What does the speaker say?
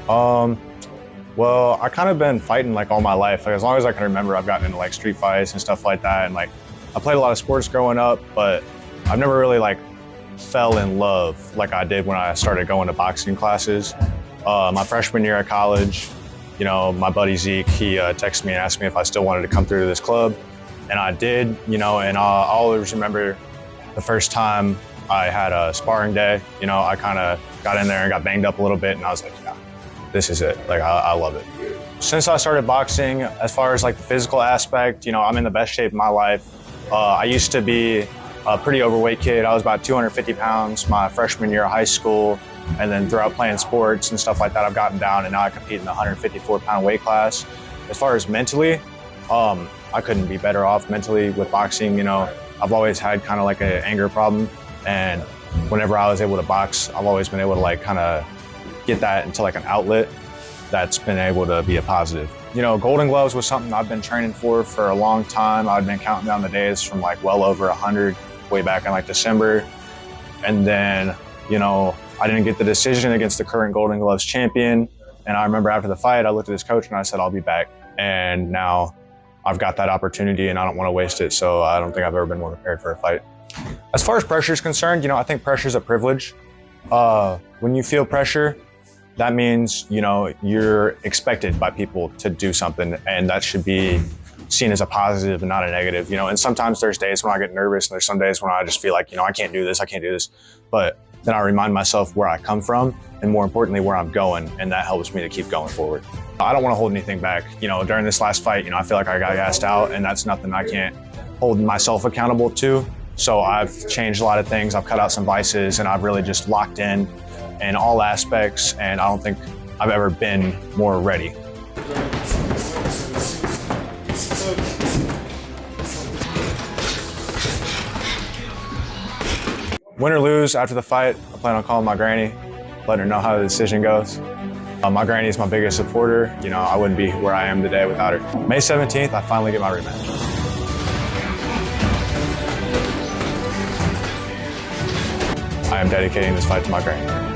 Um, well, I kind of been fighting like all my life. Like as long as I can remember, I've gotten into like street fights and stuff like that. And like I played a lot of sports growing up, but I've never really like fell in love like I did when I started going to boxing classes. My freshman year at college, my buddy Zeke, he texted me and asked me if I still wanted to come through to this club. And I did, and I always remember the first time I had a sparring day, I kind of got in there and got banged up a little bit and I was like, yeah, this is it. Like, I love it. Since I started boxing, as far as like the physical aspect, I'm in the best shape of my life. I used to be a pretty overweight kid. I was about 250 pounds my freshman year of high school. And then throughout playing sports and stuff like that, I've gotten down and now I compete in the 154-pound weight class. As far as mentally, I couldn't be better off mentally with boxing. I've always had kind of like an anger problem. And whenever I was able to box, I've always been able to like kind of get that into like an outlet that's been able to be a positive. Golden Gloves was something I've been training for a long time. I'd been counting down the days from like well over 100 way back in like December. And then, I didn't get the decision against the current Golden Gloves champion. And I remember after the fight, I looked at his coach and I said, I'll be back. And now I've got that opportunity and I don't want to waste it. So I don't think I've ever been more prepared for a fight. As far as pressure is concerned, I think pressure is a privilege. When you feel pressure, that means, you're expected by people to do something and that should be seen as a positive and not a negative, and sometimes there's days when I get nervous and there's some days when I just feel like, I can't do this. But then I remind myself where I come from and more importantly, where I'm going. And that helps me to keep going forward. I don't want to hold anything back. During this last fight, I feel like I got gassed out and that's nothing I can't hold myself accountable to. So I've changed a lot of things. I've cut out some vices and I've really just locked in all aspects. And I don't think I've ever been more ready. Win or lose, after the fight, I plan on calling my granny, letting her know how the decision goes. My granny is my biggest supporter. I wouldn't be where I am today without her. May 17th, I finally get my rematch. I am dedicating this fight to my granny.